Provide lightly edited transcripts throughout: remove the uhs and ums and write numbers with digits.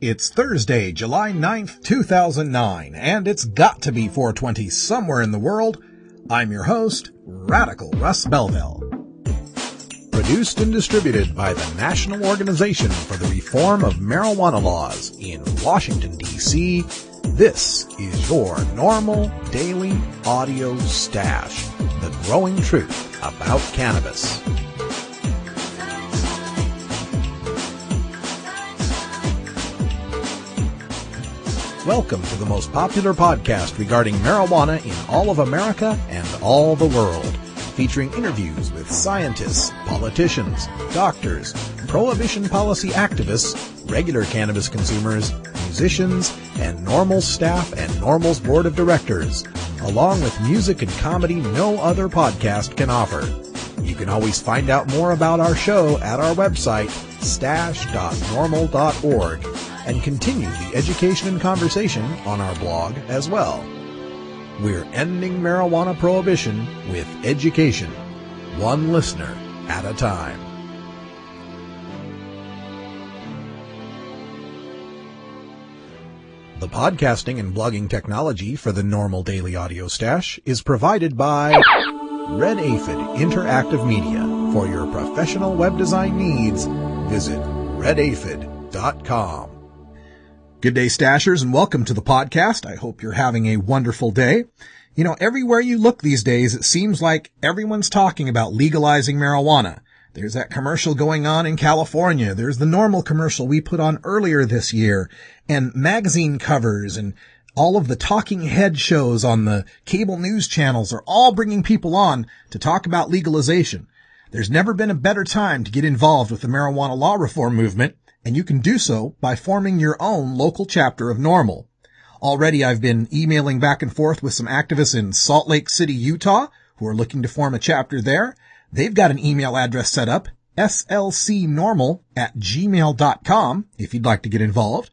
It's Thursday, July 9th, 2009, and it's got to be 4:20 somewhere in the world. I'm your host, Radical Russ Belville. Produced and distributed by the National Organization for the Reform of Marijuana Laws in Washington, D.C., this is your NORML Daily Audio Stash, the growing truth about cannabis. Welcome to the most popular podcast regarding marijuana in all of America and all the world, featuring interviews with scientists, politicians, doctors, prohibition policy activists, regular cannabis consumers, musicians, and NORML staff and NORML's board of directors, along with music and comedy no other podcast can offer. You can always find out more about our show at our website, stash.normal.org, and continue the education and conversation on our blog as well. We're ending marijuana prohibition with education, one listener at a time. The podcasting and blogging technology for the NORML Daily Audio Stash is provided by Red Aphid Interactive Media. For your professional web design needs, visit redaphid.com. Good day, Stashers, and welcome to the podcast. I hope you're having a wonderful day. You know, everywhere you look these days, it seems like everyone's talking about legalizing marijuana. There's that commercial going on in California. There's the NORML commercial we put on earlier this year, and magazine covers and all of the talking head shows on the cable news channels are all bringing people on to talk about legalization. There's never been a better time to get involved with the marijuana law reform movement, and you can do so by forming your own local chapter of NORML. Already I've been emailing back and forth with some activists in Salt Lake City, Utah, who are looking to form a chapter there. They've got an email address set up, slcnormal@gmail.com, if you'd like to get involved,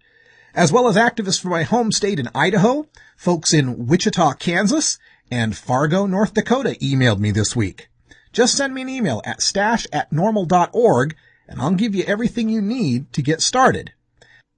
as well as activists from my home state in Idaho, folks in Wichita, Kansas, and Fargo, North Dakota emailed me this week. Just send me an email at stash@normal.org, and I'll give you everything you need to get started.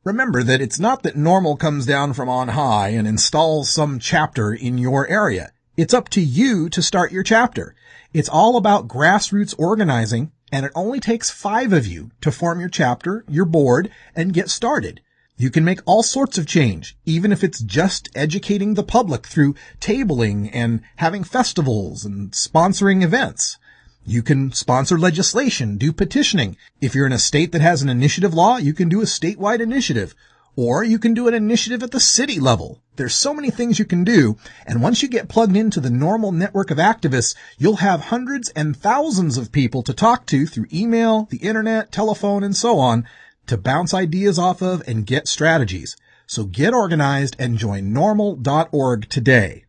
Remember that it's not that NORML comes down from on high and installs some chapter in your area. It's up to you to start your chapter. It's all about grassroots organizing, and it only takes 5 of you to form your chapter, your board, and get started. You can make all sorts of change, even if it's just educating the public through tabling and having festivals and sponsoring events. You can sponsor legislation, do petitioning. If you're in a state that has an initiative law, you can do a statewide initiative. Or you can do an initiative at the city level. There's so many things you can do, and once you get plugged into the NORML network of activists, you'll have hundreds and thousands of people to talk to through email, the internet, telephone, and so on, to bounce ideas off of and get strategies. So get organized and join normal.org today.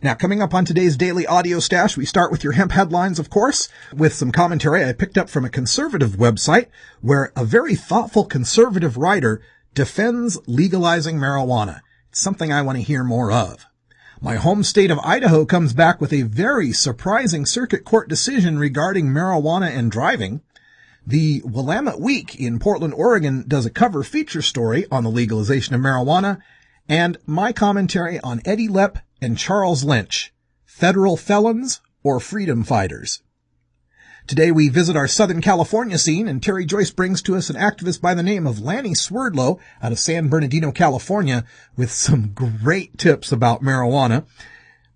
Now, coming up on today's Daily Audio Stash, we start with your hemp headlines, of course, with some commentary I picked up from a conservative website where a very thoughtful conservative writer defends legalizing marijuana. It's something I want to hear more of. My home state of Idaho comes back with a very surprising circuit court decision regarding marijuana and driving. The Willamette Week in Portland, Oregon does a cover feature story on the legalization of marijuana, and my commentary on Eddie Lepp and Charles Lynch, federal felons or freedom fighters. Today we visit our Southern California scene, and Terry Joyce brings to us an activist by the name of Lanny Swerdlow out of San Bernardino, California, with some great tips about marijuana.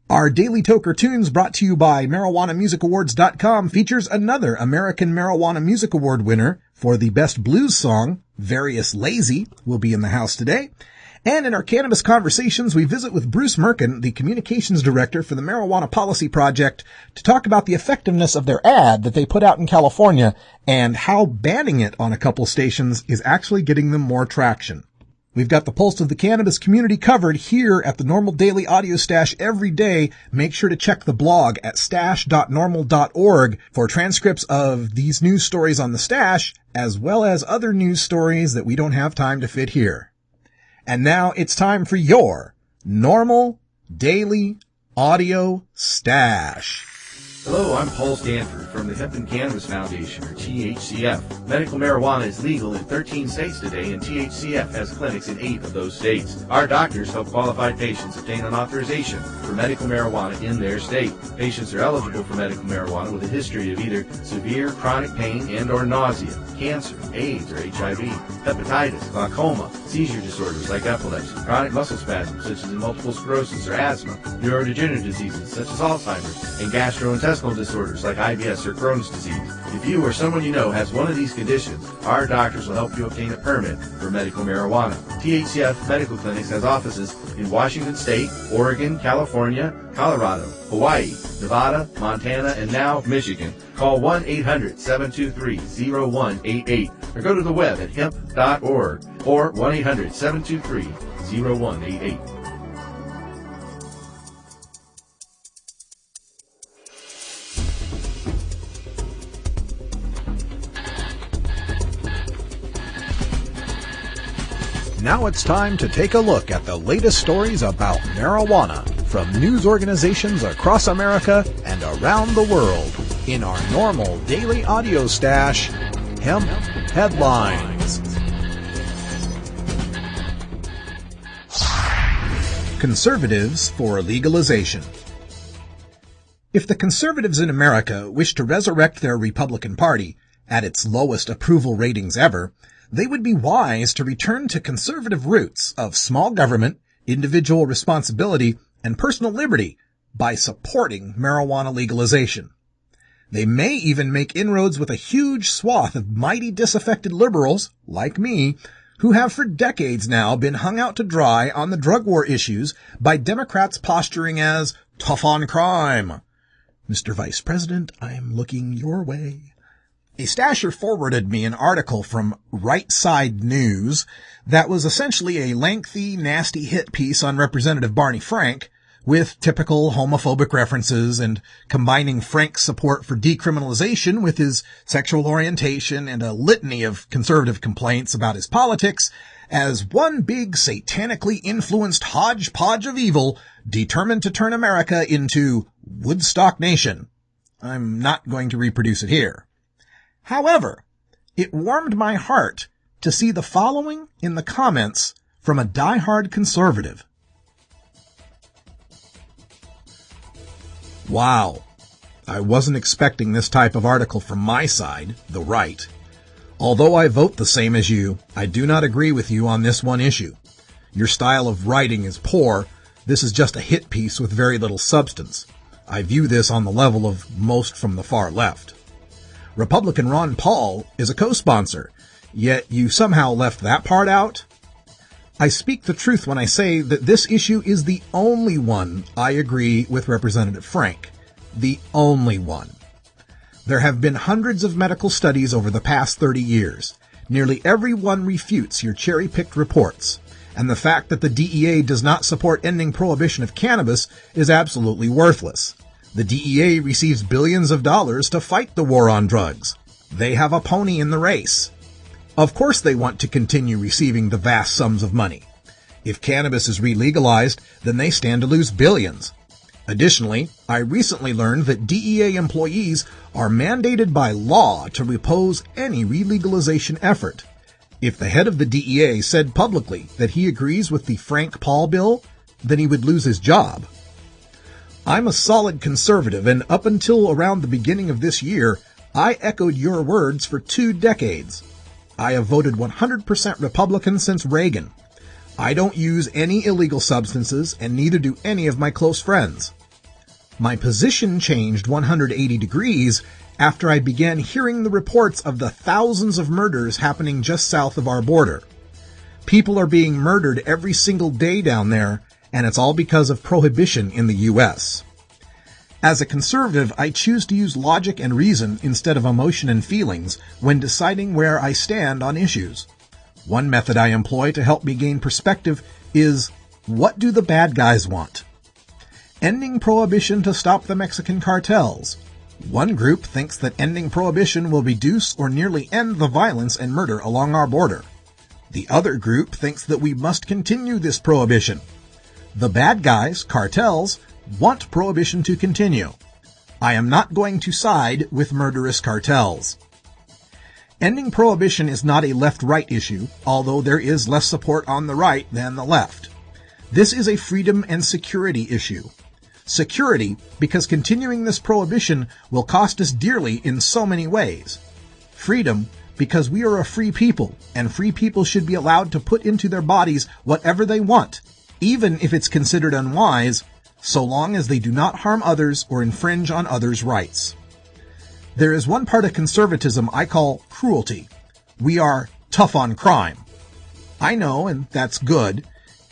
Our Daily Toker Tunes, brought to you by MarijuanaMusicAwards.com, features another American Marijuana Music Award winner for the best blues song, Various Lazy, will be in the house today. And in our Cannabis Conversations, we visit with Bruce Merkin, the communications director for the Marijuana Policy Project, to talk about the effectiveness of their ad that they put out in California and how banning it on a couple stations is actually getting them more traction. We've got the pulse of the cannabis community covered here at the NORML Daily Audio Stash every day. Make sure to check the blog at stash.normal.org for transcripts of these news stories on the stash, as well as other news stories that we don't have time to fit here. And now it's time for your NORML Daily Audio Stash. Hello, I'm Paul Stanford from the Hemp and Cannabis Foundation, or THCF. Medical marijuana is legal in 13 states today, and THCF has clinics in 8 of those states. Our doctors help qualified patients obtain an authorization for medical marijuana in their state. Patients are eligible for medical marijuana with a history of either severe chronic pain and or nausea, cancer, AIDS or HIV, hepatitis, glaucoma, seizure disorders like epilepsy, chronic muscle spasms such as in multiple sclerosis or asthma, neurodegenerative diseases such as Alzheimer's, and gastrointestinal disorders like IBS or Crohn's disease. If you or someone you know has one of these conditions, our doctors will help you obtain a permit for medical marijuana. THCF Medical Clinics has offices in Washington State, Oregon, California, Colorado, Hawaii, Nevada, Montana, and now Michigan. Call 1-800-723-0188 or go to the web at hemp.org or 1-800-723-0188. Now it's time to take a look at the latest stories about marijuana from news organizations across America and around the world in our NORML daily audio stash, Hemp Headlines. Conservatives for legalization. If the conservatives in America wish to resurrect their Republican Party at its lowest approval ratings ever, they would be wise to return to conservative roots of small government, individual responsibility, and personal liberty by supporting marijuana legalization. They may even make inroads with a huge swath of mighty disaffected liberals, like me, who have for decades now been hung out to dry on the drug war issues by Democrats posturing as tough on crime. Mr. Vice President, I'm looking your way. A stasher forwarded me an article from Right Side News that was essentially a lengthy, nasty hit piece on Representative Barney Frank, with typical homophobic references and combining Frank's support for decriminalization with his sexual orientation and a litany of conservative complaints about his politics as one big satanically influenced hodgepodge of evil determined to turn America into Woodstock Nation. I'm not going to reproduce it here. However, it warmed my heart to see the following in the comments from a diehard conservative. Wow, I wasn't expecting this type of article from my side, the right. Although I vote the same as you, I do not agree with you on this one issue. Your style of writing is poor. This is just a hit piece with very little substance. I view this on the level of most from the far left. Republican Ron Paul is a co-sponsor, yet you somehow left that part out? I speak the truth when I say that this issue is the only one I agree with Representative Frank. The only one. There have been hundreds of medical studies over the past 30 years. Nearly every one refutes your cherry-picked reports, and the fact that the DEA does not support ending prohibition of cannabis is absolutely worthless. The DEA receives billions of dollars to fight the war on drugs. They have a pony in the race. Of course they want to continue receiving the vast sums of money. If cannabis is re-legalized, then they stand to lose billions. Additionally, I recently learned that DEA employees are mandated by law to oppose any re-legalization effort. If the head of the DEA said publicly that he agrees with the Frank Paul bill, then he would lose his job. I'm a solid conservative, and up until around the beginning of this year, I echoed your words for 2 decades. I have voted 100% Republican since Reagan. I don't use any illegal substances, and neither do any of my close friends. My position changed 180 degrees after I began hearing the reports of the thousands of murders happening just south of our border. People are being murdered every single day down there, and it's all because of prohibition in the U.S. As a conservative, I choose to use logic and reason instead of emotion and feelings when deciding where I stand on issues. One method I employ to help me gain perspective is, what do the bad guys want? Ending prohibition to stop the Mexican cartels. One group thinks that ending prohibition will reduce or nearly end the violence and murder along our border. The other group thinks that we must continue this prohibition. The bad guys, cartels, want prohibition to continue. I am not going to side with murderous cartels. Ending prohibition is not a left-right issue, although there is less support on the right than the left. This is a freedom and security issue. Security, because continuing this prohibition will cost us dearly in so many ways. Freedom, because we are a free people, and free people should be allowed to put into their bodies whatever they want, even if it's considered unwise, so long as they do not harm others or infringe on others' rights. There is one part of conservatism I call cruelty. We are tough on crime. I know, and that's good.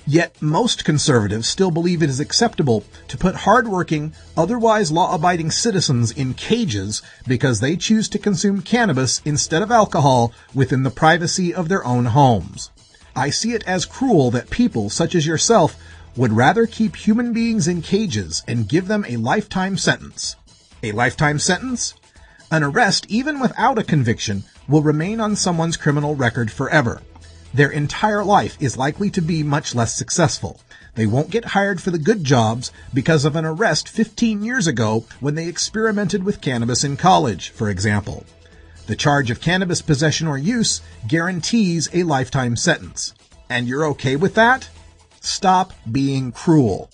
Yet most conservatives still believe it is acceptable to put hard-working, otherwise law-abiding citizens in cages because they choose to consume cannabis instead of alcohol within the privacy of their own homes. I see it as cruel that people such as yourself would rather keep human beings in cages and give them a lifetime sentence. A lifetime sentence? An arrest, even without a conviction, will remain on someone's criminal record forever. Their entire life is likely to be much less successful. They won't get hired for the good jobs because of an arrest 15 years ago when they experimented with cannabis in college, for example. The charge of cannabis possession or use guarantees a lifetime sentence. And you're okay with that? Stop being cruel.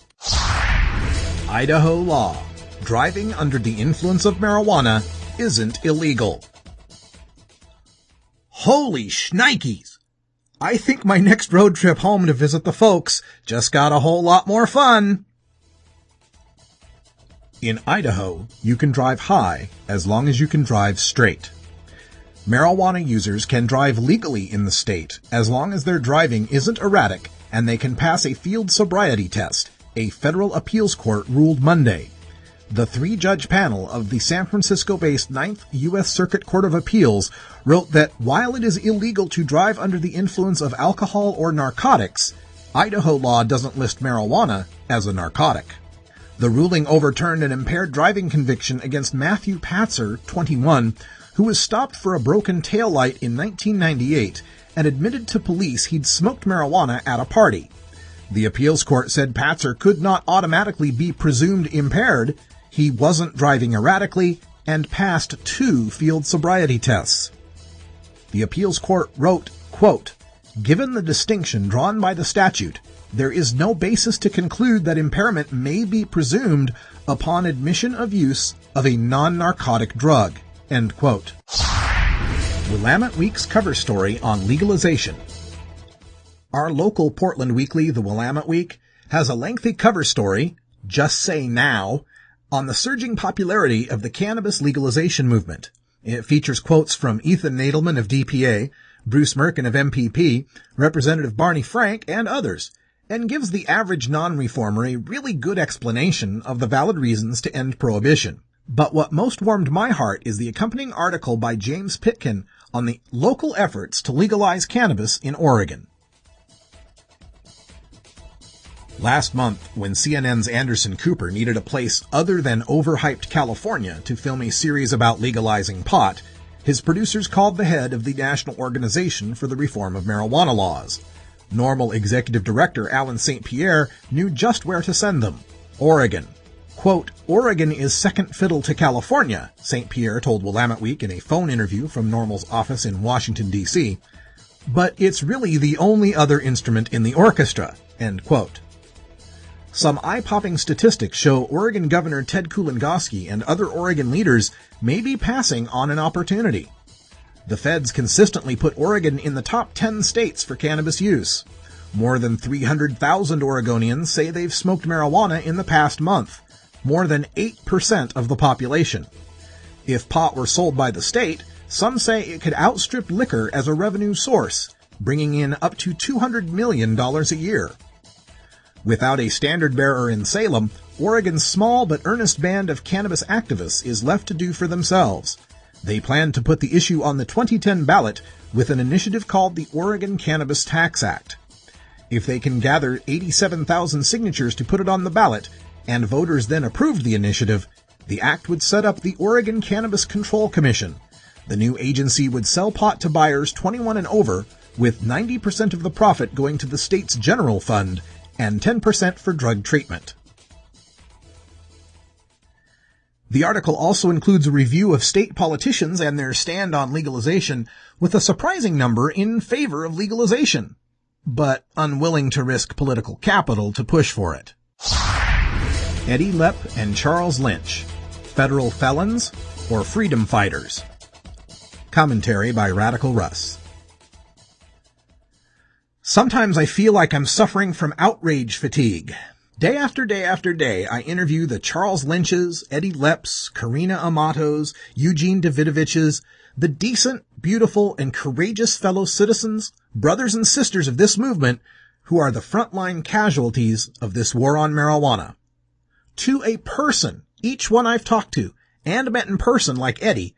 Idaho law. Driving under the influence of marijuana isn't illegal. Holy shnikes! I think my next road trip home to visit the folks just got a whole lot more fun. In Idaho, you can drive high as long as you can drive straight. Marijuana users can drive legally in the state as long as their driving isn't erratic and they can pass a field sobriety test, a federal appeals court ruled Monday. The 3-judge panel of the San Francisco-based 9th U.S. Circuit Court of Appeals wrote that while it is illegal to drive under the influence of alcohol or narcotics, Idaho law doesn't list marijuana as a narcotic. The ruling overturned an impaired driving conviction against Matthew Patzer, 21, who was stopped for a broken taillight in 1998 and admitted to police he'd smoked marijuana at a party. The appeals court said Patzer could not automatically be presumed impaired. He wasn't driving erratically and passed 2 field sobriety tests. The appeals court wrote, quote, "Given the distinction drawn by the statute, there is no basis to conclude that impairment may be presumed upon admission of use of a non-narcotic drug." End quote. Willamette Week's cover story on legalization. Our local Portland weekly, the Willamette Week, has a lengthy cover story, Just Say Now, on the surging popularity of the cannabis legalization movement. It features quotes from Ethan Nadelman of DPA, Bruce Merkin of MPP, Representative Barney Frank, and others, and gives the average non-reformer a really good explanation of the valid reasons to end prohibition. But what most warmed my heart is the accompanying article by James Pitkin on the local efforts to legalize cannabis in Oregon. Last month, when CNN's Anderson Cooper needed a place other than overhyped California to film a series about legalizing pot, his producers called the head of the National Organization for the Reform of Marijuana Laws. NORML Executive Director Alan St. Pierre knew just where to send them: Oregon. Quote, "Oregon is second fiddle to California," St. Pierre told Willamette Week in a phone interview from NORML's office in Washington, D.C., "but it's really the only other instrument in the orchestra," end quote. Some eye-popping statistics show Oregon Governor Ted Kulongoski and other Oregon leaders may be passing on an opportunity. The feds consistently put Oregon in the top 10 states for cannabis use. More than 300,000 Oregonians say they've smoked marijuana in the past month, more than 8% of the population. If pot were sold by the state, some say it could outstrip liquor as a revenue source, bringing in up to $200 million a year. Without a standard-bearer in Salem, Oregon's small but earnest band of cannabis activists is left to do for themselves. They plan to put the issue on the 2010 ballot with an initiative called the Oregon Cannabis Tax Act. If they can gather 87,000 signatures to put it on the ballot, and voters then approved the initiative, the act would set up the Oregon Cannabis Control Commission. The new agency would sell pot to buyers 21 and over, with 90% of the profit going to the state's general fund and 10% for drug treatment. The article also includes a review of state politicians and their stand on legalization, with a surprising number in favor of legalization, but unwilling to risk political capital to push for it. Eddie Lepp and Charles Lynch, federal felons or freedom fighters? Commentary by Radical Russ. Sometimes I feel like I'm suffering from outrage fatigue. Day after day after day, I interview the Charles Lynches, Eddie Lepps, Karina Amatos, Eugene Davidoviches, the decent, beautiful, and courageous fellow citizens, brothers and sisters of this movement, who are the frontline casualties of this war on marijuana. To a person, each one I've talked to, and met in person like Eddie,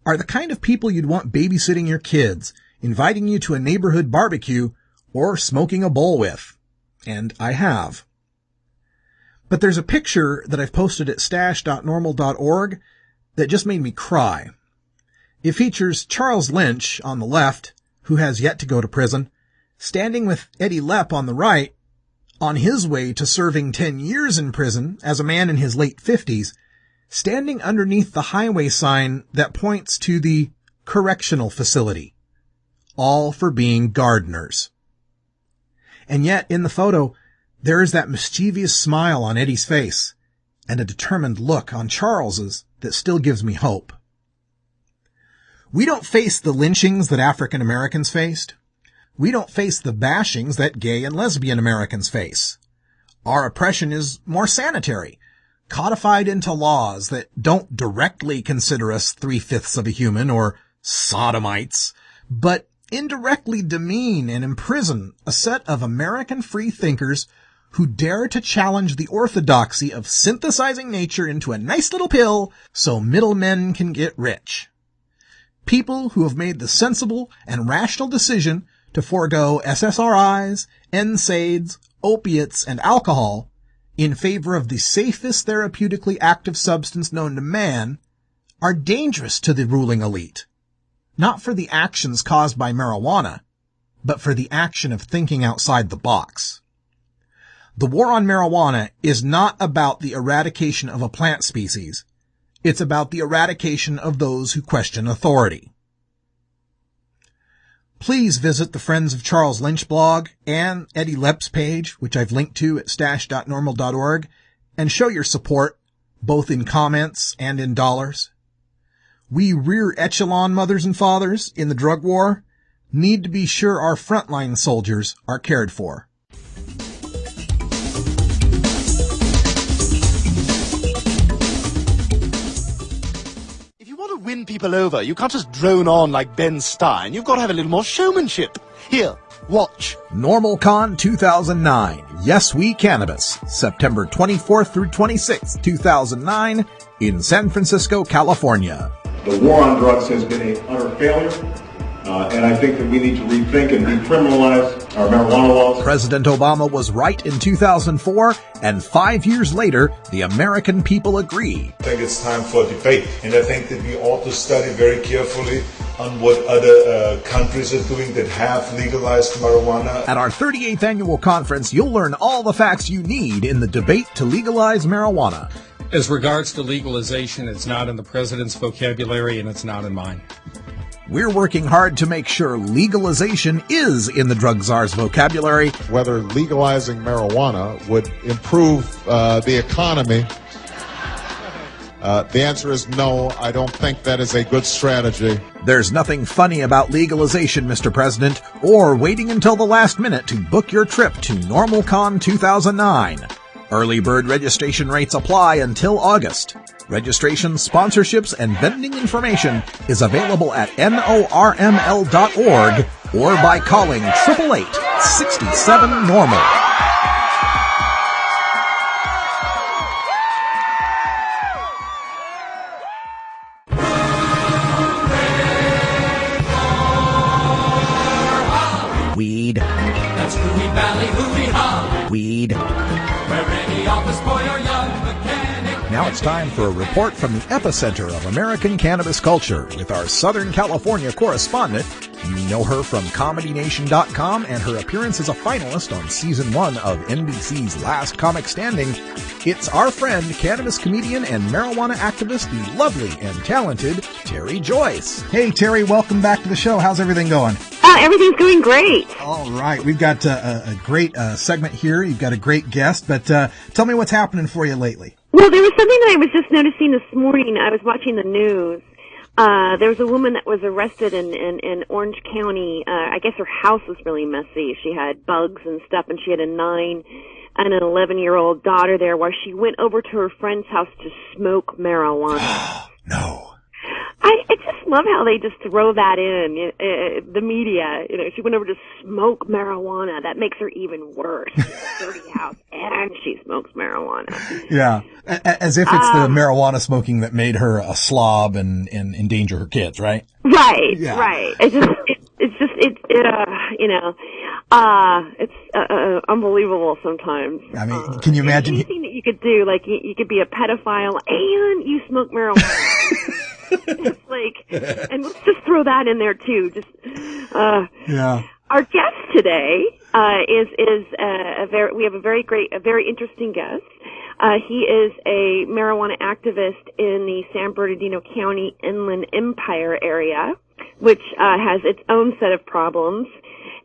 are the kind of people you'd want babysitting your kids, inviting you to a neighborhood barbecue, or smoking a bowl with. And I have. But there's a picture that I've posted at stash.normal.org that just made me cry. It features Charles Lynch on the left, who has yet to go to prison, standing with Eddie Lepp on the right, on his way to serving 10 years in prison as a man in his late 50s, standing underneath the highway sign that points to the correctional facility, all for being gardeners. And yet, in the photo, there is that mischievous smile on Eddie's face, and a determined look on Charles's that still gives me hope. We don't face the lynchings that African Americans faced. We don't face the bashings that gay and lesbian Americans face. Our oppression is more sanitary, codified into laws that don't directly consider us 3/5 of a human or sodomites, but indirectly demean and imprison a set of American free thinkers who dare to challenge the orthodoxy of synthesizing nature into a nice little pill so middlemen can get rich. People who have made the sensible and rational decision to forego SSRIs, NSAIDs, opiates, and alcohol in favor of the safest therapeutically active substance known to man are dangerous to the ruling elite, not for the actions caused by marijuana, but for the action of thinking outside the box. The war on marijuana is not about the eradication of a plant species. It's about the eradication of those who question authority. Please visit the Friends of Charles Lynch blog and Eddie Lepp's page, which I've linked to at stash.normal.org, and show your support, both in comments and in dollars. We rear echelon mothers and fathers in the drug war need to be sure our frontline soldiers are cared for. Win people over. You can't just drone on like Ben Stein. You've got to have a little more showmanship. Here, watch. NORMLCon 2009. Yes, We Cannabis. September 24th through 26th, 2009 in San Francisco, California. The war on drugs has been an utter failure, and I think that we need to rethink and decriminalize our marijuana laws. President Obama was right in 2004, and 5 years later, the American people agree. I think it's time for debate, and I think that we ought to study very carefully on what other countries are doing that have legalized marijuana. At our 38th annual conference, you'll learn all the facts you need in the debate to legalize marijuana. As regards to legalization, it's not in the president's vocabulary, and it's not in mine. We're working hard to make sure legalization is in the drug czar's vocabulary. Whether legalizing marijuana would improve the economy, the answer is no. I don't think that is a good strategy. There's nothing funny about legalization, Mr. President, or waiting until the last minute to book your trip to NORMLCon 2009. Early bird registration rates apply until August. Registration, sponsorships, and vending information is available at NORML.org or by calling 888-67-NORML. Weed. That's Hooey Valley, hooey ha. Weed. Where any office boy or young mechanic Now it's time for a report from the epicenter of American cannabis culture with our Southern California correspondent. You know her from ComedyNation.com and her appearance as a finalist on Season 1 of NBC's Last Comic Standing. It's our friend, cannabis comedian and marijuana activist, the lovely and talented Terry Joyce. Hey, Terry, welcome back to the show. How's everything going? Everything's going great. All right. We've got a great segment here. You've got a great guest, but tell me what's happening for you lately. Well, there was something that I was just noticing this morning. I was watching the news. There was a woman that was arrested in Orange County. I guess her house was really messy. She had bugs and stuff, and she had a 9 and an 11-year-old daughter there while she went over to her friend's house to smoke marijuana. No. I just love how they just throw that in, the media. You know, she went over to smoke marijuana. That makes her even worse. She has a dirty house, and she smokes marijuana. Yeah, as if it's the marijuana smoking that made her a slob and endanger her kids, right? Right, yeah. Right. It's unbelievable sometimes. I mean, can you imagine? Anything that you could do, like you could be a pedophile and you smoke marijuana. It's like, and let's just throw that in there too. Yeah. Our guest today we have a very interesting guest. He is a marijuana activist in the San Bernardino County Inland Empire area, which has its own set of problems.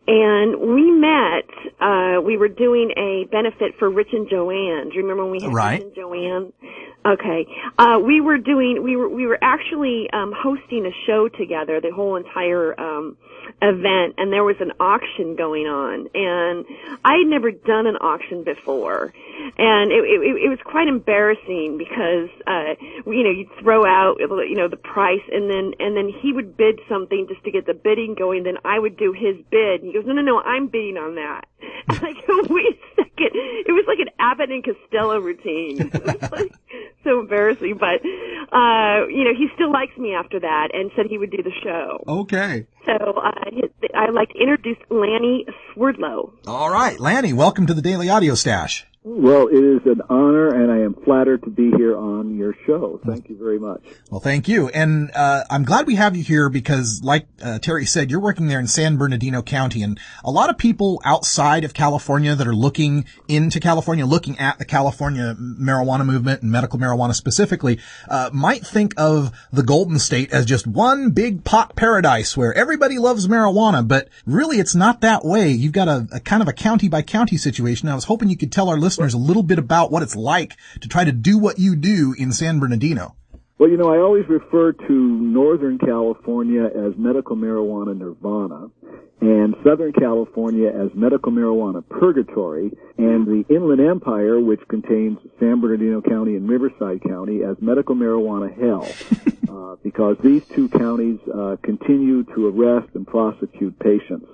And we met, we were doing a benefit for Rich and Joanne. Do you remember when we had Right. Rich and Joanne? Okay. We were actually hosting a show together, the whole entire event, and there was an auction going on. And I had never done an auction before. And it was quite embarrassing because you'd throw out the price, and then he would bid something just to get the bidding going, then I would do his bid. And he goes, No, I'm bidding on that. And I go, wait a second. It was like an Abbott and Costello routine. It was like so embarrassing, but he still likes me after that and said he would do the show. Okay. So I'd like to introduce Lanny Swerdlow. All right, Lanny, welcome to the Daily Audio Stash. Well, it is an honor, and I am flattered to be here on your show. Thank you very much. Well, thank you. And I'm glad we have you here because, like Terry said, you're working there in San Bernardino County, and a lot of people outside of California that are looking into California, looking at the California marijuana movement and medical marijuana specifically, might think of the Golden State as just one big pot paradise where everybody loves marijuana, but really it's not that way. You've got a kind of a county-by-county situation. I was hoping you could tell our listeners a little bit about what it's like to try to do what you do in San Bernardino. Well, I always refer to Northern California as medical marijuana nirvana, and Southern California as medical marijuana purgatory, and the Inland Empire, which contains San Bernardino County and Riverside County, as medical marijuana hell, because these two counties continue to arrest and prosecute patients.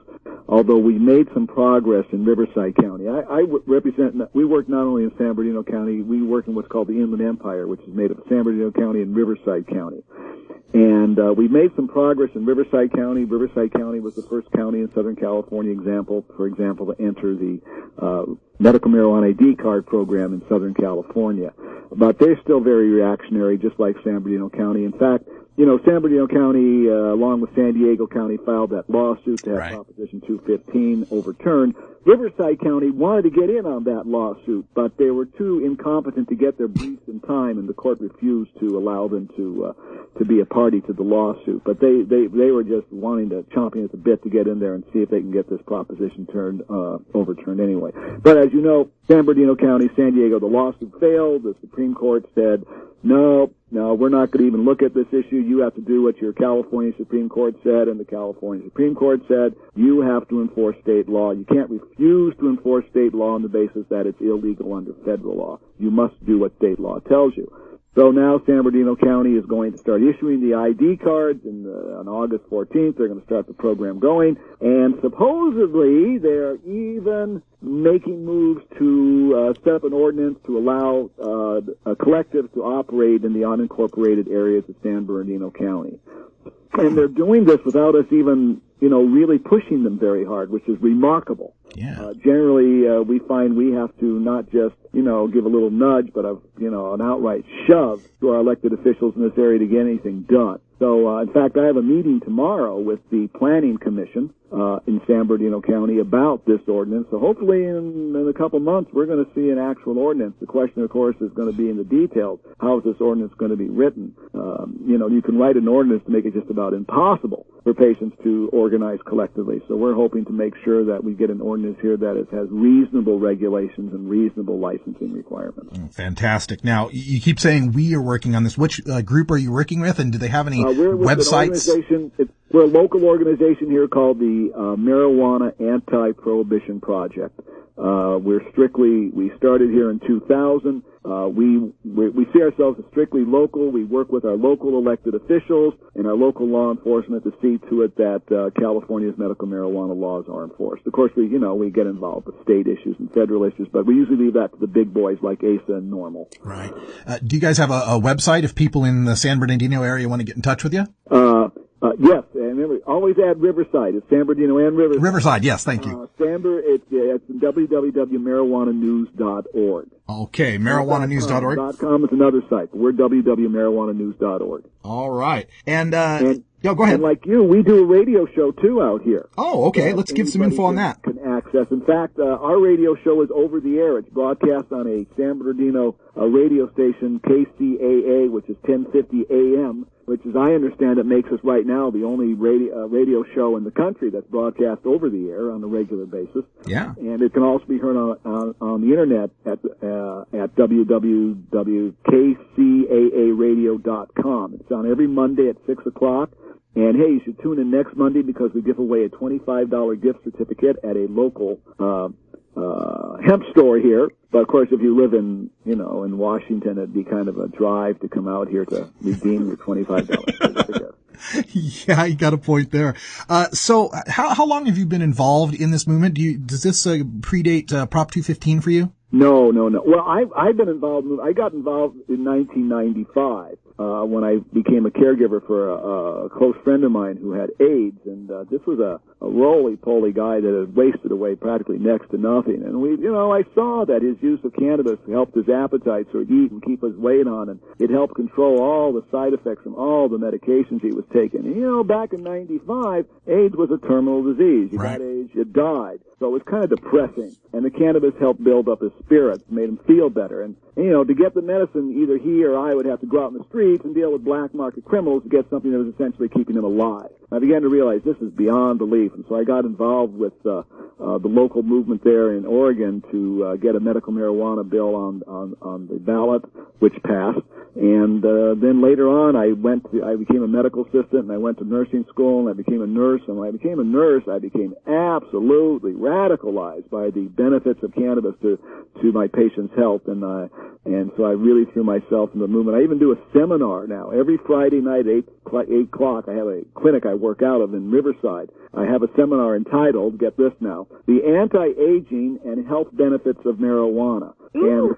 Although we made some progress in Riverside County. We work not only in San Bernardino County, we work in what's called the Inland Empire, which is made of San Bernardino County and Riverside County. And we made some progress in Riverside County. Riverside County was the first county in Southern California, for example, to enter the medical marijuana ID card program in Southern California. But they're still very reactionary, just like San Bernardino County. In fact, San Bernardino County, along with San Diego County, filed that lawsuit to have Proposition 215 overturned. Riverside County wanted to get in on that lawsuit, but they were too incompetent to get their briefs in time, and the court refused to allow them to be a party to the lawsuit. But they were just chomping at the bit to get in there and see if they can get this proposition overturned anyway. But as you know, San Bernardino County, San Diego, the lawsuit failed. The Supreme Court said, no, we're not going to even look at this issue. You have to do what your California Supreme Court said, and the California Supreme Court said you have to enforce state law. You can't refuse to enforce state law on the basis that it's illegal under federal law. You must do what state law tells you. So now San Bernardino County is going to start issuing the ID cards, and on August 14th they're going to start the program going, and supposedly they're even making moves to set up an ordinance to allow collectives to operate in the unincorporated areas of San Bernardino County. And they're doing this without us even, really pushing them very hard, which is remarkable. Yeah. Generally, we find we have to not just give a little nudge, but an outright shove to our elected officials in this area to get anything done. So, in fact, I have a meeting tomorrow with the Planning Commission in San Bernardino County about this ordinance. So hopefully in a couple months we're going to see an actual ordinance. The question, of course, is going to be in the details. How is this ordinance going to be written? You can write an ordinance to make it just about impossible for patients to organize collectively. So we're hoping to make sure that we get an ordinance here that has reasonable regulations and reasonable licensing requirements. Fantastic. Now, you keep saying we are working on this. Which group are you working with, and do they have any we're with websites? An organization. We're a local organization here called the Marijuana Anti-Prohibition Project. We started here in 2000. We see ourselves as strictly local. We work with our local elected officials and our local law enforcement to see to it that California's medical marijuana laws are enforced. Of course, we get involved with state issues and federal issues, but we usually leave that to the big boys like ASA and NORML. Right. Do you guys have a website if people in the San Bernardino area want to get in touch with you? Yes, and remember, always add Riverside. It's San Bernardino and Riverside. Riverside, yes, thank you. It's www.marijuananews.org. Okay, marijuananews.org. .com is another site. We're www.marijuananews.org. All right. And go ahead. And like you, we do a radio show, too, out here. Oh, okay. Let's give some info on that. Can access. In fact, our radio show is over the air. It's broadcast on a San Bernardino radio station, KCAA, which is 1050 AM, which, as I understand it, makes us right now the only radio show in the country that's broadcast over the air on a regular basis. Yeah. And it can also be heard on the internet at www.kcaaradio.com. It's on every Monday at 6 o'clock. And hey, you should tune in next Monday because we give away a $25 gift certificate at a local hemp store here. But of course, if you live in Washington, it'd be kind of a drive to come out here to redeem your $25 certificate. Yeah, you got a point there. So how long have you been involved in this movement? Does this predate Prop 215 for you? No. Well, I've been involved. I got involved in 1995 when I became a caregiver for a close friend of mine who had AIDS, and this was a roly-poly guy that had wasted away practically next to nothing. And I saw that his use of cannabis helped his appetite, so he'd eat and keep his weight on, and it helped control all the side effects from all the medications he was taking. And, back in 95, AIDS was a terminal disease. You got AIDS, you died. So it was kind of depressing. And the cannabis helped build up his spirits, made him feel better. And, to get the medicine, either he or I would have to go out in the streets and deal with black market criminals to get something that was essentially keeping him alive. I began to realize this is beyond belief. And so I got involved with the local movement there in Oregon to get a medical marijuana bill on the ballot, which passed. And then later on, I became a medical assistant, and I went to nursing school, and I became a nurse. And when I became a nurse, I became absolutely radicalized by the benefits of cannabis to my patients' health. And so I really threw myself in the movement. I even do a seminar now. Every Friday night at 8 o'clock, I have a clinic I work out of in Riverside. I have a seminar entitled, get this now, The Anti-Aging and Health Benefits of Marijuana. And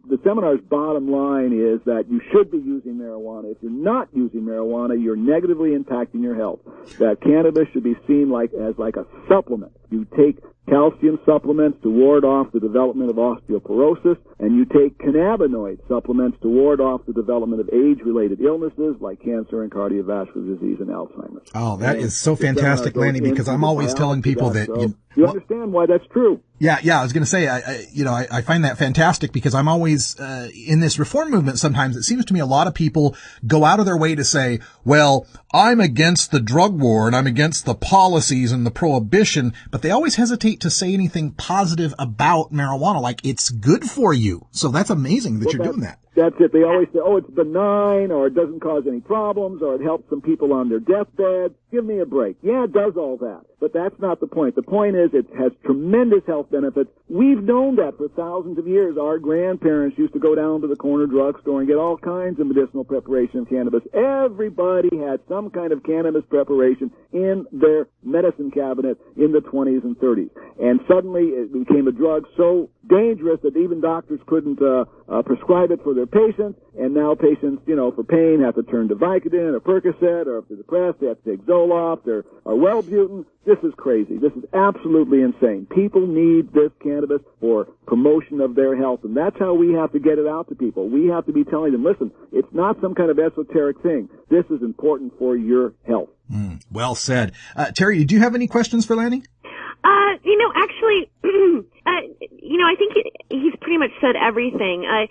the seminar's bottom line is that you should be using marijuana. If you're not using marijuana, you're negatively impacting your health. That cannabis should be seen as like a supplement. You take calcium supplements to ward off the development of osteoporosis, and you take cannabinoid supplements to ward off the development of age-related illnesses like cancer and cardiovascular disease and Alzheimer's. Oh, that is so fantastic, Lanny, because I'm always telling people that you understand why that's true. Yeah, I was going to say, I find that fantastic because I'm always, in this reform movement sometimes, it seems to me a lot of people go out of their way to say, well, I'm against the drug war and I'm against the policies and the prohibition, but they always hesitate to say anything positive about marijuana, like it's good for you. So that's amazing that you're doing that. That's it. They always say, it's benign, or it doesn't cause any problems, or it helps some people on their deathbed. Give me a break. Yeah, it does all that. But that's not the point. The point is it has tremendous health benefits. We've known that for thousands of years. Our grandparents used to go down to the corner drugstore and get all kinds of medicinal preparation of cannabis. Everybody had some kind of cannabis preparation in their medicine cabinet in the 20s and 30s. And suddenly it became a drug so dangerous that even doctors couldn't prescribe it for their their patients, and now patients, for pain have to turn to Vicodin or Percocet, or if they're depressed, they have to take Zoloft or Wellbutrin. This is crazy. This is absolutely insane. People need this cannabis for promotion of their health, and that's how we have to get it out to people. We have to be telling them, listen, it's not some kind of esoteric thing. This is important for your health. Well said. Terry, do you have any questions for Lanny? Actually, I think he's pretty much said everything. I'm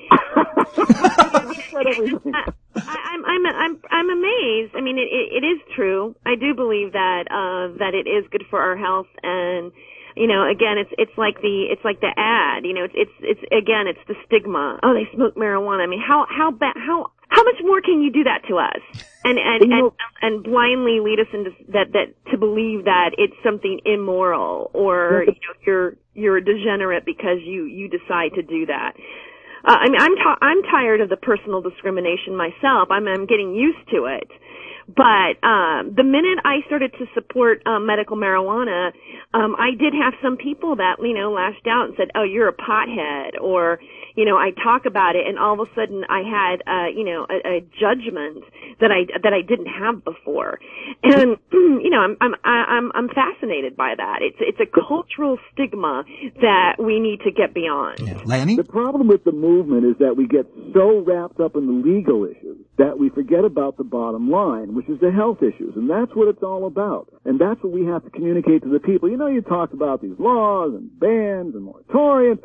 amazed. I mean, it is true. I do believe that it is good for our health, and again, it's like the ad. It's the stigma. Oh, they smoke marijuana. I mean, how much more can you do that to us? And blindly lead us into that to believe that it's something immoral, or you're a degenerate because you decide to do that. I'm tired of the personal discrimination myself. I'm getting used to it. But the minute I started to support medical marijuana, I did have some people that lashed out and said, "Oh, you're a pothead," or I talk about it, and all of a sudden I had a judgment that I didn't have before, and I'm fascinated by that. It's a cultural stigma that we need to get beyond. Yeah. Lanny? The problem with the movement is that we get so wrapped up in the legal issues that we forget about the bottom line, which is the health issues, and that's what it's all about. And that's what we have to communicate to the people. You talk about these laws and bans and moratoriums.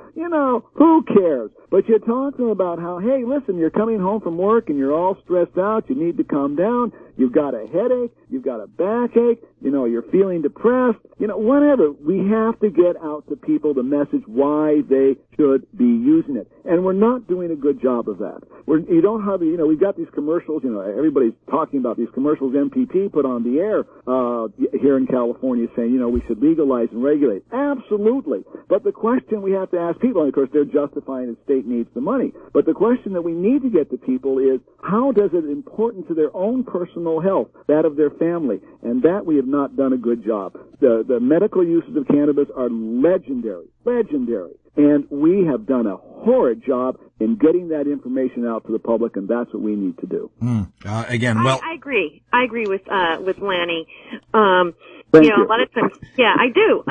Who cares? But you talk to them about how, hey, listen, you're coming home from work and you're all stressed out. You need to calm down. You've got a headache. You've got a backache. You're feeling depressed. Whatever. We have to get out to people the message why they should be using it. And we're not doing a good job of that. We've got these commercials. Everybody's talking about these commercials MPP put on the air here in California saying, we should legalize and regulate. Absolutely. But the question we have to ask people, and of course they're justifying the state needs the money, but the question that we need to get to people is, how does it important to their own personal health, that of their family? And that we have not done a good job. The medical uses of cannabis are legendary. And we have done a horrid job in getting that information out to the public, and that's what we need to do. I agree. I agree with Lanny. Thank you. A lot of times, yeah, I do.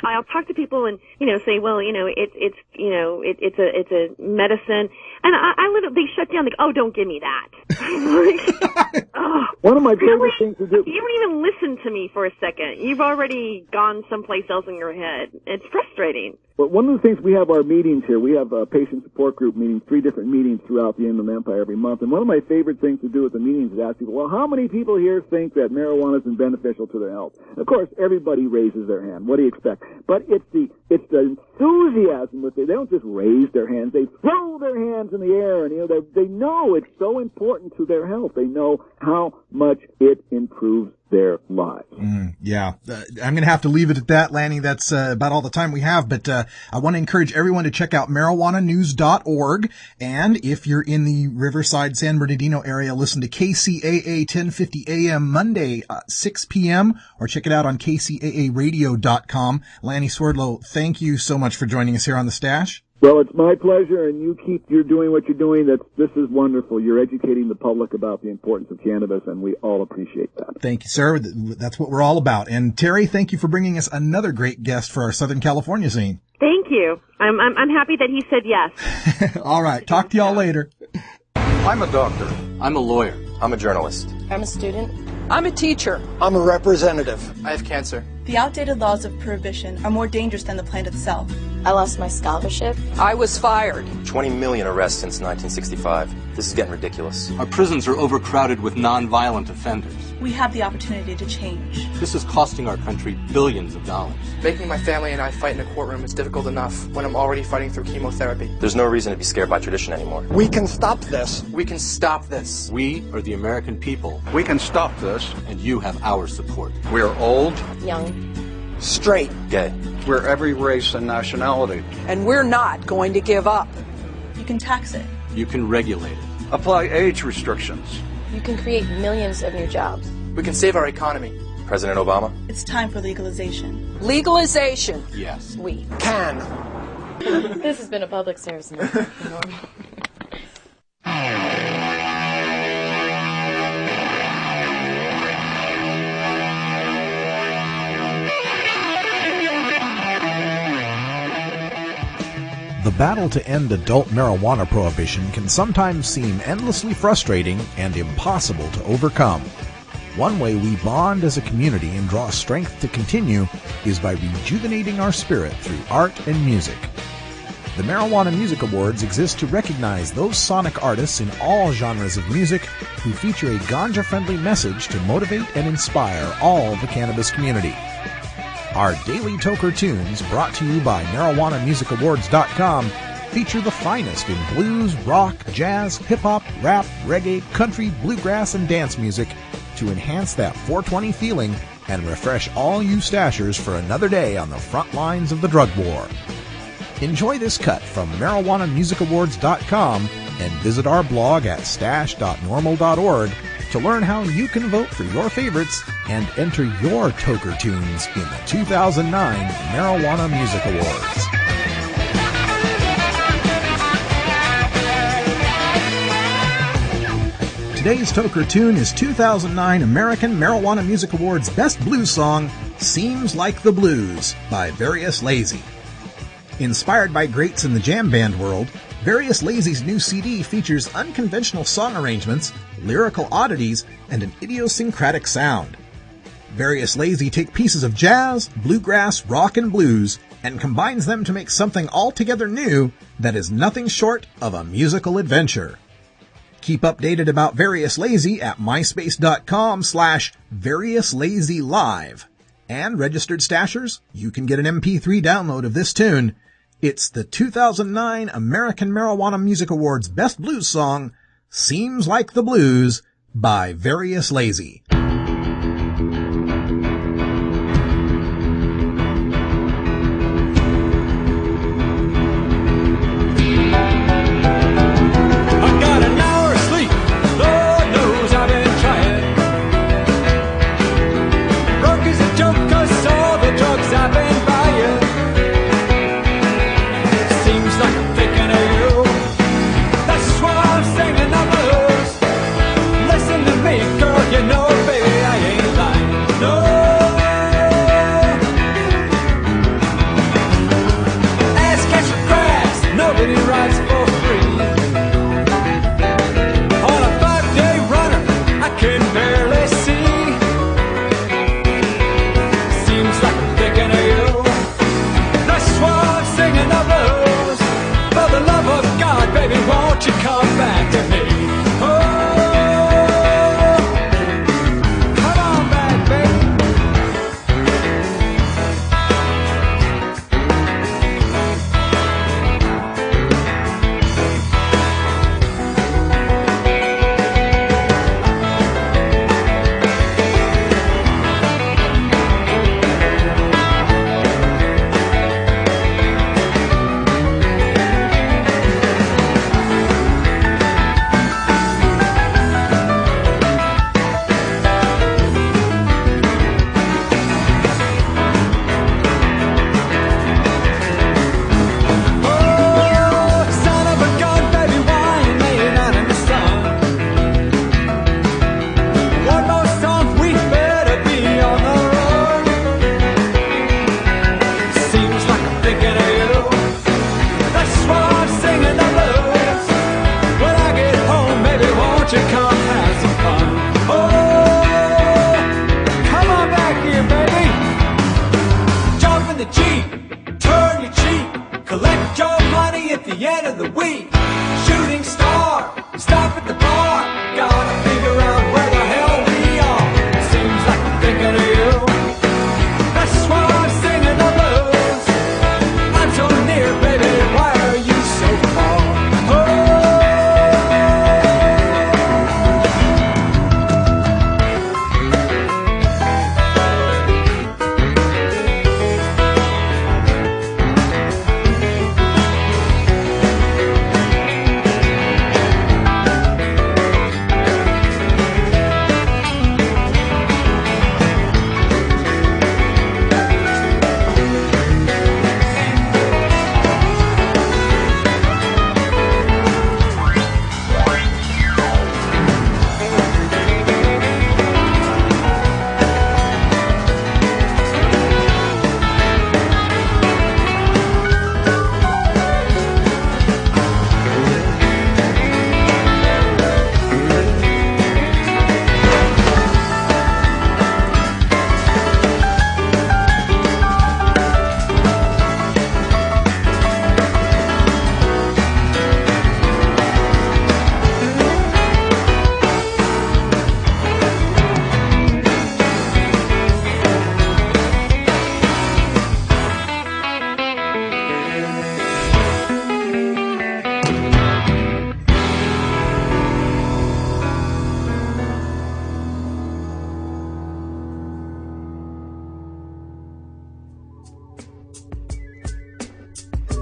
I'll talk to people and say, well, it's a medicine, and I literally, they shut down. They go, oh, don't give me that. One of my favorite things to do. You don't even listen to me for a second. You've already gone someplace else in your head. It's frustrating. But one of the things, we have our meetings here. We have a patient support group meetings, 3 different meetings throughout the Inland Empire every month. And one of my favorite things to do at the meetings is ask people, well, how many people here think that marijuana is beneficial to their health? Of course, everybody raises their hand. What do you expect? But it's the enthusiasm with it. They don't just raise their hands. They throw their hands in the air, and they know it's so important to their health. They know how much it improves their lives. Yeah. I'm going to have to leave it at that, Lanny. That's about all the time we have, but I want to encourage everyone to check out marijuananews.org. And if you're in the Riverside, San Bernardino area, listen to KCAA 1050 AM Monday, 6 p.m., or check it out on kcaaradio.com. Lanny Swerdlow, thank you so much for joining us here on The Stash. Well, it's my pleasure, and you're doing what you're doing. This is wonderful. You're educating the public about the importance of cannabis, and we all appreciate that. Thank you, sir. That's what we're all about. And Terry, thank you for bringing us another great guest for our Southern California scene. Thank you. I'm happy that he said yes. All right. Talk to y'all later. I'm a doctor. I'm a lawyer. I'm a journalist. I'm a student. I'm a teacher. I'm a representative. I have cancer. The outdated laws of prohibition are more dangerous than the plant itself. I lost my scholarship. I was fired. 20 million arrests since 1965. This is getting ridiculous. Our prisons are overcrowded with non-violent offenders. We have the opportunity to change. This is costing our country billions of dollars. Making my family and I fight in a courtroom is difficult enough when I'm already fighting through chemotherapy. There's no reason to be scared by tradition anymore. We can stop this. We can stop this. We are the American people. We can stop this. And you have our support. We're old. Young. Straight. Gay. We're every race and nationality. And we're not going to give up. You can tax it. You can regulate it. Apply age restrictions. You can create millions of new jobs. We can save our economy. President Obama? It's time for legalization. Legalization. Yes. We can. This has been a public service announcement from NORML. The battle to end adult marijuana prohibition can sometimes seem endlessly frustrating and impossible to overcome. One way we bond as a community and draw strength to continue is by rejuvenating our spirit through art and music. The Marijuana Music Awards exist to recognize those sonic artists in all genres of music who feature a ganja-friendly message to motivate and inspire all the cannabis community. Our daily Toker Tunes, brought to you by MarijuanaMusicAwards.com, feature the finest in blues, rock, jazz, hip-hop, rap, reggae, country, bluegrass, and dance music to enhance that 420 feeling and refresh all you stashers for another day on the front lines of the drug war. Enjoy this cut from MarijuanaMusicAwards.com and visit our blog at stash.normal.org to learn how you can vote for your favorites and enter your Toker Tunes in the 2009 Marijuana Music Awards. Today's Toker Tune is 2009 American Marijuana Music Awards Best Blues Song, Seems Like the Blues by Various Lazy. Inspired by greats in the jam band world, Various Lazy's new CD features unconventional song arrangements, lyrical oddities, and an idiosyncratic sound. Various Lazy take pieces of jazz, bluegrass, rock, and blues and combines them to make something altogether new that is nothing short of a musical adventure. Keep updated about Various Lazy at myspace.com/VariousLazyLive. And registered stashers, you can get an MP3 download of this tune. It's the 2009 American Marijuana Music Awards Best Blues Song, Seems Like the Blues by Various Lazy.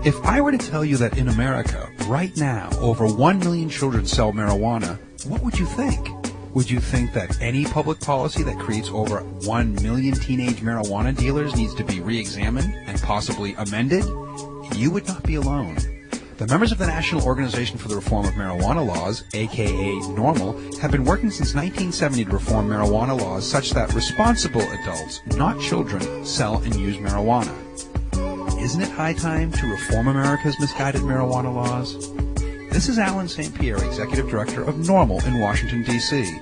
If I were to tell you that in America, right now, over 1 million children sell marijuana, what would you think? Would you think that any public policy that creates over 1 million teenage marijuana dealers needs to be re-examined and possibly amended? You would not be alone. The members of the National Organization for the Reform of Marijuana Laws, aka NORML, have been working since 1970 to reform marijuana laws such that responsible adults, not children, sell and use marijuana. Isn't it high time to reform America's misguided marijuana laws? This is Alan St. Pierre, Executive Director of NORML in Washington, D.C.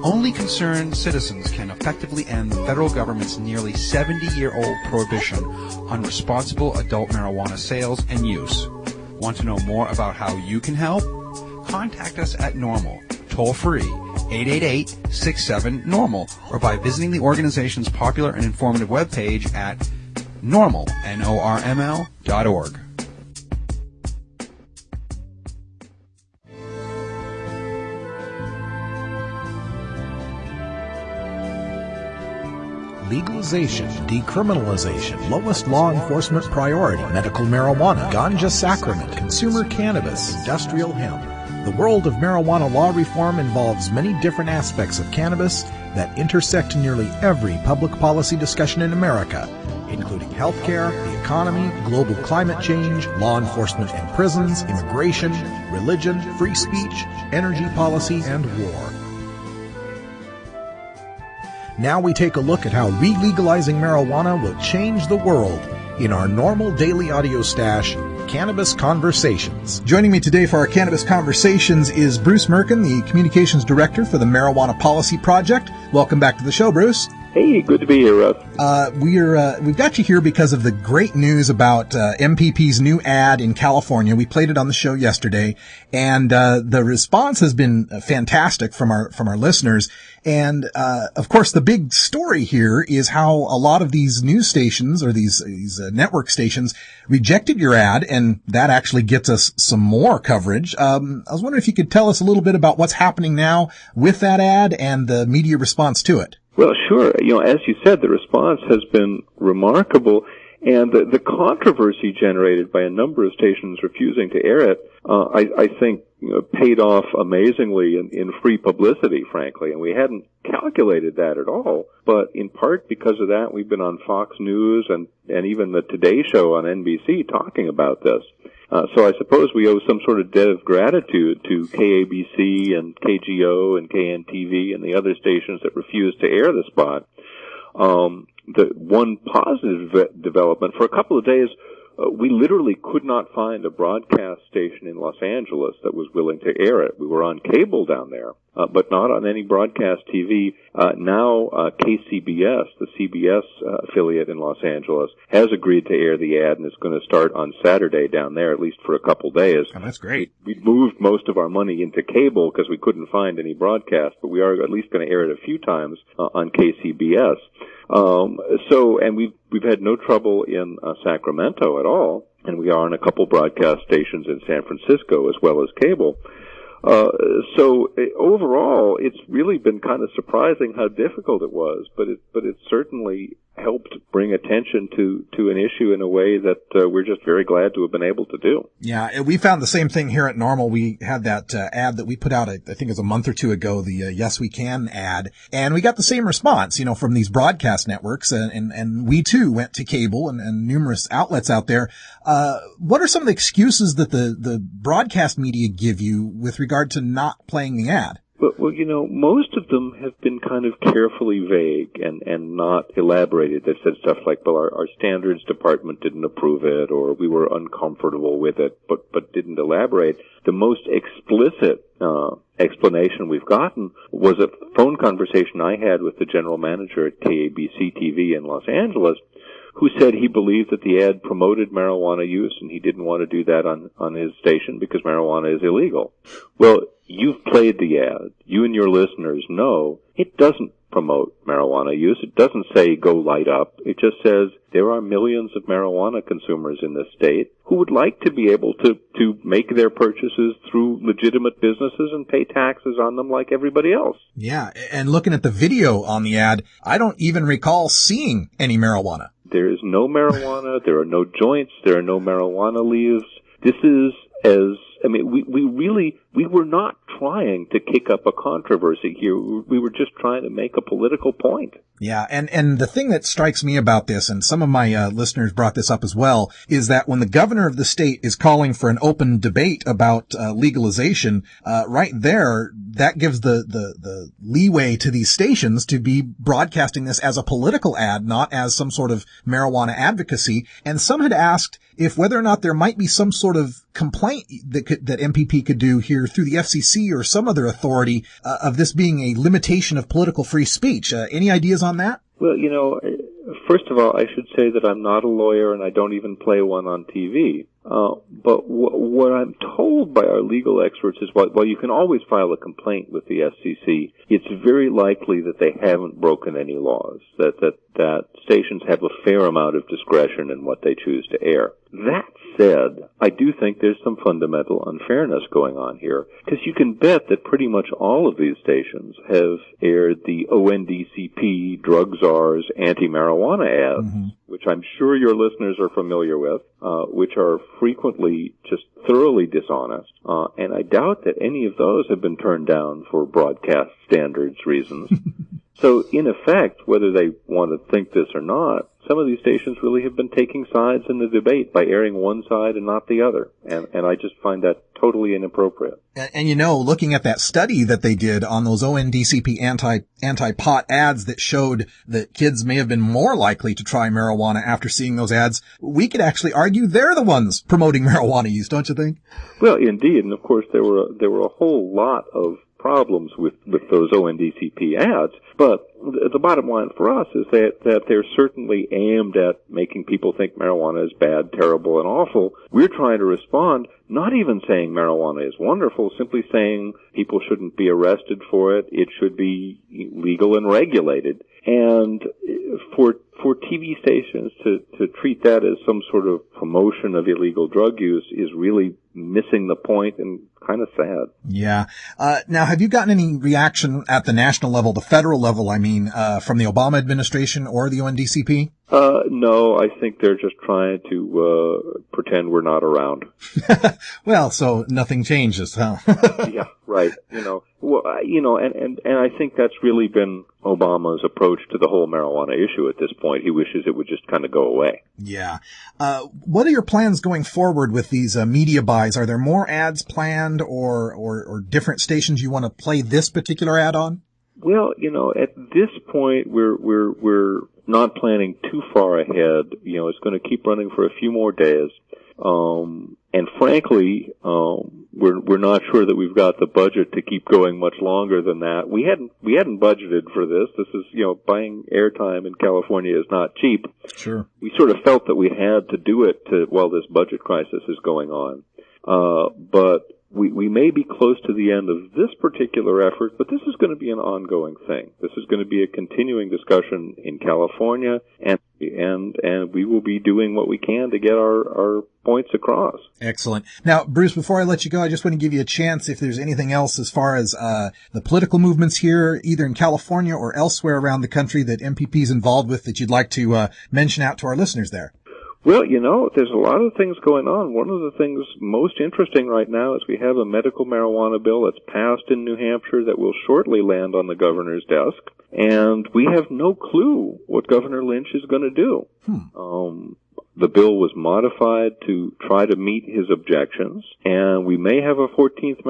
Only concerned citizens can effectively end the federal government's nearly 70-year-old prohibition on responsible adult marijuana sales and use. Want to know more about how you can help? Contact us at NORML, toll-free, 888-67-NORML, or by visiting the organization's popular and informative webpage at NORML, NORML.org. Legalization, decriminalization, lowest law enforcement priority, medical marijuana, ganja sacrament, consumer cannabis, industrial hemp. The world of marijuana law reform involves many different aspects of cannabis that intersect nearly every public policy discussion in America, including healthcare, the economy, global climate change, law enforcement and prisons, immigration, religion, free speech, energy policy, and war. Now we take a look at how re-legalizing marijuana will change the world in our NORML daily audio stash, Cannabis Conversations. Joining me today for our Cannabis Conversations is Bruce Merkin, the Communications Director for the Marijuana Policy Project. Welcome back to the show, Bruce. Hey, good to be here, Russ. We've got you here because of the great news about MPP's new ad in California. We played it on the show yesterday, and the response has been fantastic from our listeners. And of course, the big story here is how a lot of these news stations or these network stations rejected your ad, and that actually gets us some more coverage. I was wondering if you could tell us a little bit about what's happening now with that ad and the media response to it. Well, sure. As you said, the response has been remarkable, and the controversy generated by a number of stations refusing to air it, I think, paid off amazingly in free publicity, frankly, and we hadn't calculated that at all. But in part because of that, we've been on Fox News and even the Today Show on NBC talking about this. So I suppose we owe some sort of debt of gratitude to KABC and KGO and KNTV and the other stations that refused to air the spot. The one positive development, for a couple of days, we literally could not find a broadcast station in Los Angeles that was willing to air it. We were on cable down there, but not on any broadcast TV. Now KCBS, the CBS affiliate in Los Angeles, has agreed to air the ad, and it's going to start on Saturday down there, at least for a couple days. Oh, that's great. We moved most of our money into cable because we couldn't find any broadcast, but we are at least going to air it a few times on KCBS. And we've had no trouble in Sacramento at all, and we are on a couple broadcast stations in San Francisco as well as cable. So overall, it's really been kind of surprising how difficult it was, but it certainly helped bring attention to an issue in a way that we're just very glad to have been able to do. Yeah, we found the same thing here at NORML. We had that ad that we put out, I think it was a month or two ago, the Yes We Can ad, and we got the same response, from these broadcast networks, and we too went to cable and numerous outlets out there. What are some of the excuses that the broadcast media give you with regard to not playing the ad? Well, most of them have been kind of carefully vague and not elaborated. They've said stuff like, well, our standards department didn't approve it, or we were uncomfortable with it, but didn't elaborate. The most explicit explanation we've gotten was a phone conversation I had with the general manager at KABC TV in Los Angeles, who said he believed that the ad promoted marijuana use and he didn't want to do that on his station because marijuana is illegal. Well, you've played the ad. You and your listeners know it doesn't promote marijuana use. It doesn't say go light up. It just says there are millions of marijuana consumers in this state who would like to be able to make their purchases through legitimate businesses and pay taxes on them like everybody else. Yeah, and looking at the video on the ad, I don't even recall seeing any marijuana. There is no marijuana, there are no joints, there are no marijuana leaves. This is we were not trying to kick up a controversy here. We were just trying to make a political point. Yeah, and the thing that strikes me about this, and some of my listeners brought this up as well, is that when the governor of the state is calling for an open debate about legalization, right there, that gives the leeway to these stations to be broadcasting this as a political ad, not as some sort of marijuana advocacy. And some had asked if whether or not there might be some sort of complaint that MPP could do here through the FCC or some other authority of this being a limitation of political free speech. Any ideas on that? Well, first of all, I should say that I'm not a lawyer and I don't even play one on TV. But what I'm told by our legal experts is while you can always file a complaint with the FCC, it's very likely that they haven't broken any laws, that stations have a fair amount of discretion in what they choose to air. That said, I do think there's some fundamental unfairness going on here, because you can bet that pretty much all of these stations have aired the ONDCP, drug czars, anti-marijuana ads, which I'm sure your listeners are familiar with, which are frequently just thoroughly dishonest, and I doubt that any of those have been turned down for broadcast standards reasons. So, in effect, whether they want to think this or not, some of these stations really have been taking sides in the debate by airing one side and not the other, and I just find that totally inappropriate. And looking at that study that they did on those ONDCP anti-pot ads that showed that kids may have been more likely to try marijuana after seeing those ads, we could actually argue they're the ones promoting marijuana use, don't you think? Well, indeed, and of course there were a whole lot of problems with those ONDCP ads, but the bottom line for us is that they're certainly aimed at making people think marijuana is bad, terrible, and awful. We're trying to respond, not even saying marijuana is wonderful, simply saying people shouldn't be arrested for it, it should be legal and regulated. And for TV stations to treat that as some sort of promotion of illegal drug use is really missing the point and kind of sad. Yeah. Now, have you gotten any reaction at the national level, the federal level, from the Obama administration or the ONDCP? No, I think they're just trying to pretend we're not around. Well, so nothing changes, huh? Yeah, right. And I think that's really been Obama's approach to the whole marijuana issue at this point. He wishes it would just kind of go away. Yeah. What are your plans going forward with these media buys? Are there more ads planned or different stations you want to play this particular ad on? Well, at this point, we're not planning too far ahead. It's going to keep running for a few more days. And frankly, we're not sure that we've got the budget to keep going much longer than that. We hadn't budgeted for this. This is, buying airtime in California is not cheap. Sure. We sort of felt that we had to do it while this budget crisis is going on. But we may be close to the end of this particular effort, but this is going to be an ongoing thing. This is going to be a continuing discussion in California, and we will be doing what we can to get our points across. Excellent. Now, Bruce, before I let you go, I just want to give you a chance if there's anything else as far as the political movements here, either in California or elsewhere around the country that MPP is involved with that you'd like to mention out to our listeners there. Well, there's a lot of things going on. One of the things most interesting right now is we have a medical marijuana bill that's passed in New Hampshire that will shortly land on the governor's desk, and we have no clue what Governor Lynch is going to do. The bill was modified to try to meet his objections, and we may have a 14th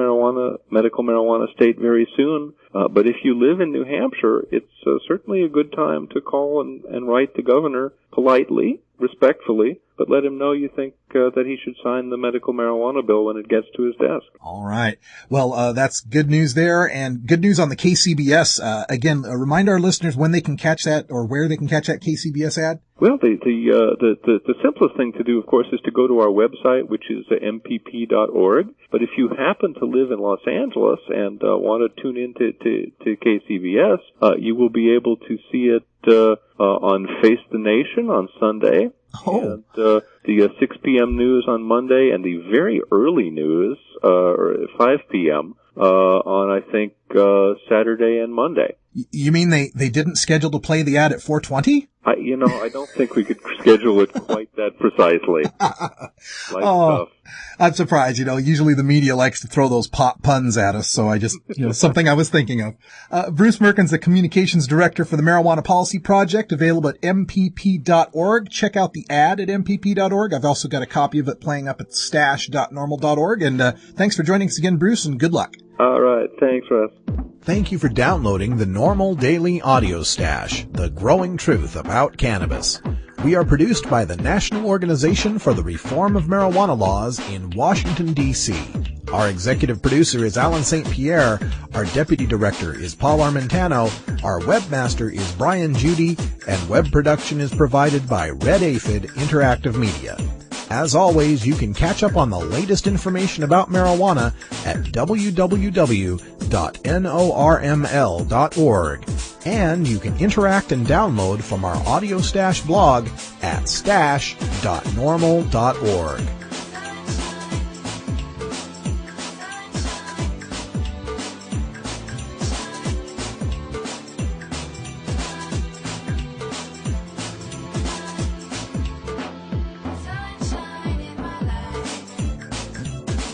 medical marijuana state very soon. But if you live in New Hampshire, it's certainly a good time to call and write the governor politely, respectfully, but let him know you think that he should sign the medical marijuana bill when it gets to his desk. All right. Well, that's good news there, and good news on the KCBS. Again, remind our listeners when they can catch that or where they can catch that KCBS ad. Well, the simplest thing to do, of course, is to go to our website, which is mpp.org. But if you happen to live in Los Angeles and want to tune in to to KCBS, you will be able to see it on Face the Nation on Sunday. Oh. And the 6 p.m. news on Monday, and the very early news, 5 p.m., on, I think, Saturday and Monday. You mean they didn't schedule to play the ad at 4:20? I don't think we could schedule it quite that precisely. Stuff. I'm surprised. Usually the media likes to throw those pop puns at us, so I just, something I was thinking of. Bruce Merkin's the communications director for the Marijuana Policy Project, available at mpp.org. Check out the ad at mpp.org. I've also got a copy of it playing up at stash.normal.org. And thanks for joining us again, Bruce, and good luck. All right. Thanks, Russ. Thank you for downloading the NORML Daily Audio Stash, the growing truth about cannabis. We are produced by the National Organization for the Reform of Marijuana Laws in Washington, D.C. Our executive producer is Alan St. Pierre. Our deputy director is Paul Armentano. Our webmaster is Brian Judy. And web production is provided by Red Aphid Interactive Media. As always, you can catch up on the latest information about marijuana at www.norml.org. And you can interact and download from our Audio Stash blog at stash.normal.org.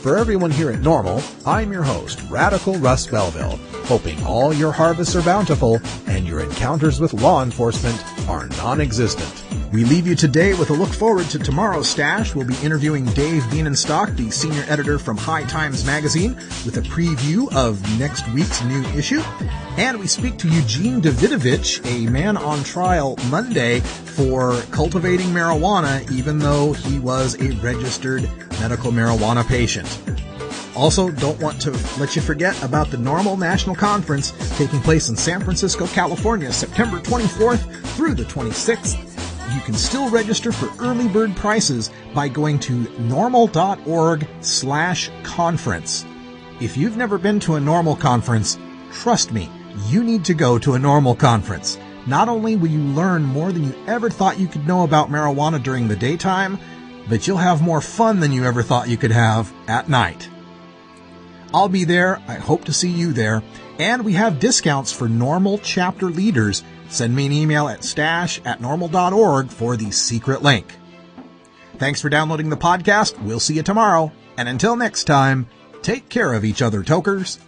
For everyone here at NORML, I'm your host, Radical Russ Belville, hoping all your harvests are bountiful and your encounters with law enforcement are non-existent. We leave you today with a look forward to tomorrow's stash. We'll be interviewing Dave Bienenstock, the senior editor from High Times Magazine, with a preview of next week's new issue. And we speak to Eugene Davidovich, a man on trial Monday for cultivating marijuana, even though he was a registered medical marijuana patient. Also, don't want to let you forget about the NORML National Conference taking place in San Francisco, California, September 24th through the 26th. You can still register for early bird prices by going to norml.org/conference. If you've never been to a NORML conference, trust me, you need to go to a NORML conference. Not only will you learn more than you ever thought you could know about marijuana during the daytime, but you'll have more fun than you ever thought you could have at night. I'll be there. I hope to see you there. And we have discounts for NORML chapter leaders. Send me an email at stash@norml.org for the secret link. Thanks for downloading the podcast. We'll see you tomorrow. And until next time, take care of each other, tokers.